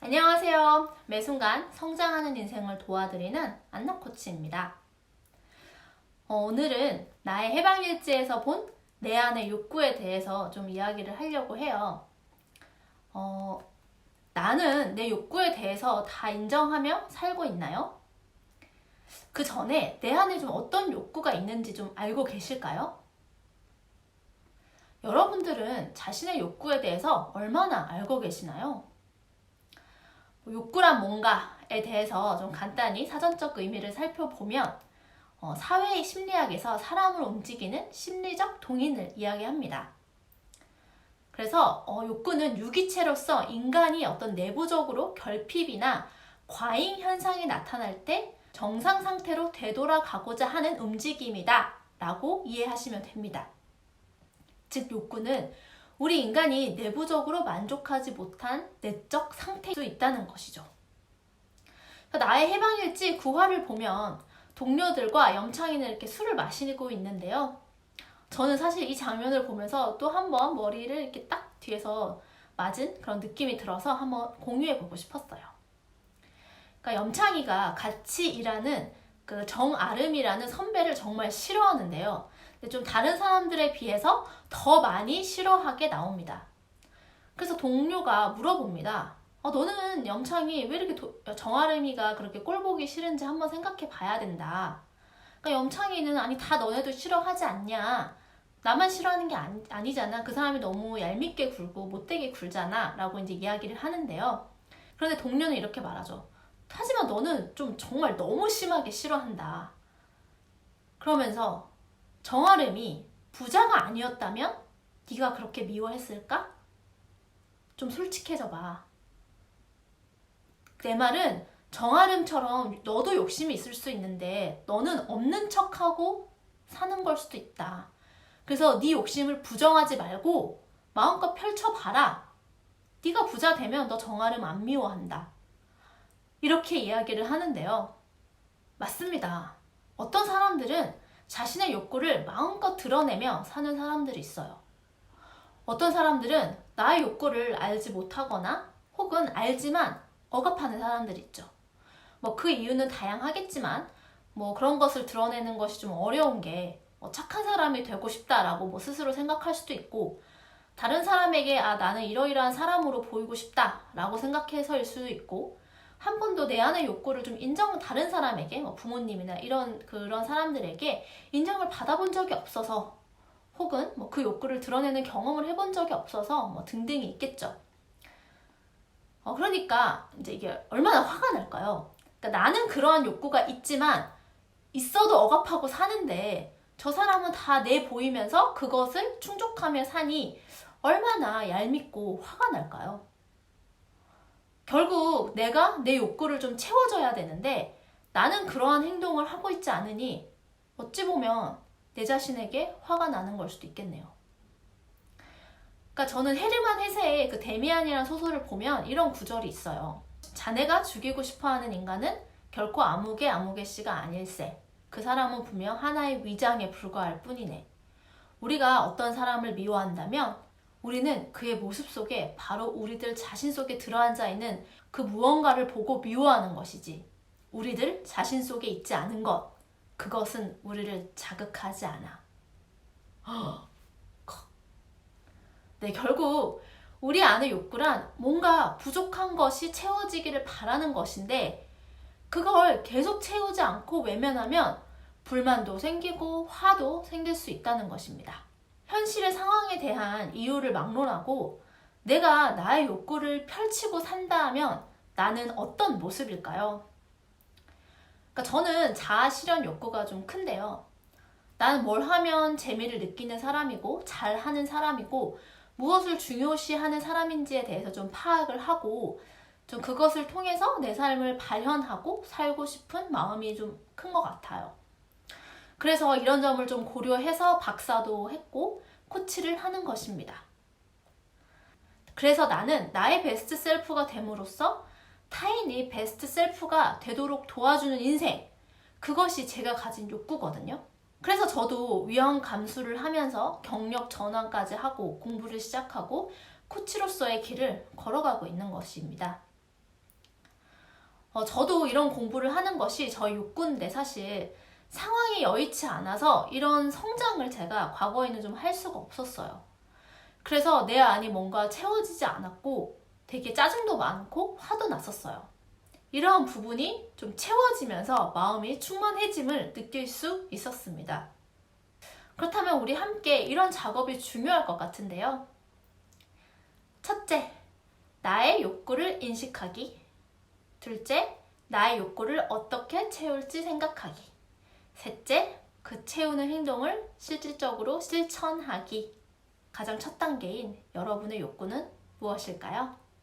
안녕하세요. 매 순간 성장하는 인생을 도와드리는 안나 코치입니다. 오늘은 나의 해방일지에서 본 내 안의 욕구에 대해서 좀 이야기를 하려고 해요. 나는 내 욕구에 대해서 다 인정하며 살고 있나요? 그 전에 내 안에 좀 어떤 욕구가 있는지 좀 알고 계실까요? 여러분들은 자신의 욕구에 대해서 얼마나 알고 계시나요? 욕구란 뭔가에 대해서 좀 간단히 사전적 의미를 살펴보면 사회 심리학에서 사람을 움직이는 심리적 동인을 이야기합니다. 그래서 욕구는 유기체로서 인간이 어떤 내부적으로 결핍이나 과잉 현상이 나타날 때 정상 상태로 되돌아가고자 하는 움직임이다 라고 이해하시면 됩니다. 즉 욕구는 우리 인간이 내부적으로 만족하지 못한 내적 상태일 수 있다는 것이죠. 나의 해방일지 9화를 보면 동료들과 염창이는 이렇게 술을 마시고 있는데요. 저는 사실 이 장면을 보면서 또 한번 머리를 이렇게 딱 뒤에서 맞은 그런 느낌이 들어서 한번 공유해보고 싶었어요. 그러니까 염창이가 같이 일하는 그 정아름이라는 선배를 정말 싫어하는데요. 근데 좀 다른 사람들에 비해서 더 많이 싫어하게 나옵니다. 그래서 동료가 물어봅니다. 너는 염창이 왜 이렇게 정아름이가 그렇게 꼴보기 싫은지 한번 생각해 봐야 된다. 그러니까 염창이는 아니 다 너네도 싫어하지 않냐. 나만 싫어하는 게 아니잖아. 그 사람이 너무 얄밉게 굴고 못되게 굴잖아. 라고 이제 이야기를 하는데요. 그런데 동료는 이렇게 말하죠. 하지만 너는 좀 정말 너무 심하게 싫어한다. 그러면서 정아름이 부자가 아니었다면 네가 그렇게 미워했을까? 좀 솔직해져 봐. 내 말은 정아름처럼 너도 욕심이 있을 수 있는데 너는 없는 척하고 사는 걸 수도 있다. 그래서 네 욕심을 부정하지 말고 마음껏 펼쳐봐라. 네가 부자 되면 너 정아름 안 미워한다. 이렇게 이야기를 하는데요. 맞습니다. 어떤 사람들은 자신의 욕구를 마음껏 드러내며 사는 사람들이 있어요. 어떤 사람들은 나의 욕구를 알지 못하거나 혹은 알지만 억압하는 사람들이 있죠. 그 이유는 다양하겠지만 그런 것을 드러내는 것이 좀 어려운 게 착한 사람이 되고 싶다라고 스스로 생각할 수도 있고 다른 사람에게 나는 이러이러한 사람으로 보이고 싶다라고 생각해서일 수도 있고 한 번도 내 안의 욕구를 좀 다른 사람에게 부모님이나 그런 사람들에게 인정을 받아본 적이 없어서 혹은 그 욕구를 드러내는 경험을 해본 적이 없어서 등등이 있겠죠. 그러니까 이제 이게 얼마나 화가 날까요? 그러니까 나는 그러한 욕구가 있지만 있어도 억압하고 사는데 저 사람은 다 내 보이면서 그것을 충족하며 사니 얼마나 얄밉고 화가 날까요? 결국 내가 내 욕구를 좀 채워줘야 되는데 나는 그러한 행동을 하고 있지 않으니 어찌 보면 내 자신에게 화가 나는 걸 수도 있겠네요. 그러니까 저는 헤르만 헤세의 그 데미안이라는 소설을 보면 이런 구절이 있어요. 자네가 죽이고 싶어하는 인간은 결코 아무개 씨가 아닐세. 그 사람은 분명 하나의 위장에 불과할 뿐이네. 우리가 어떤 사람을 미워한다면 우리는 그의 모습 속에 바로 우리들 자신 속에 들어앉아 있는 그 무언가를 보고 미워하는 것이지. 우리들 자신 속에 있지 않은 것, 그것은 우리를 자극하지 않아. 네, 결국 우리 안의 욕구란 뭔가 부족한 것이 채워지기를 바라는 것인데 그걸 계속 채우지 않고 외면하면 불만도 생기고 화도 생길 수 있다는 것입니다. 현실의 상황에 대한 이유를 막론하고 내가 나의 욕구를 펼치고 산다 하면 나는 어떤 모습일까요? 그러니까 저는 자아 실현 욕구가 좀 큰데요. 나는 뭘 하면 재미를 느끼는 사람이고 잘하는 사람이고 무엇을 중요시하는 사람인지에 대해서 좀 파악을 하고 좀 그것을 통해서 내 삶을 발현하고 살고 싶은 마음이 좀 큰 것 같아요. 그래서 이런 점을 좀 고려해서 박사도 했고 코치를 하는 것입니다. 그래서 나는 나의 베스트 셀프가 됨으로써 타인이 베스트 셀프가 되도록 도와주는 인생, 그것이 제가 가진 욕구거든요. 그래서 저도 위험 감수를 하면서 경력 전환까지 하고 공부를 시작하고 코치로서의 길을 걸어가고 있는 것입니다. 저도 이런 공부를 하는 것이 저희 욕구인데 사실 상황이 여의치 않아서 이런 성장을 제가 과거에는 좀 할 수가 없었어요. 그래서 내 안이 뭔가 채워지지 않았고 되게 짜증도 많고 화도 났었어요. 이러한 부분이 좀 채워지면서 마음이 충만해짐을 느낄 수 있었습니다. 그렇다면 우리 함께 이런 작업이 중요할 것 같은데요. 첫째, 나의 욕구를 인식하기. 둘째, 나의 욕구를 어떻게 채울지 생각하기. 셋째, 그 채우는 행동을 실질적으로 실천하기. 가장 첫 단계인 여러분의 욕구는 무엇일까요?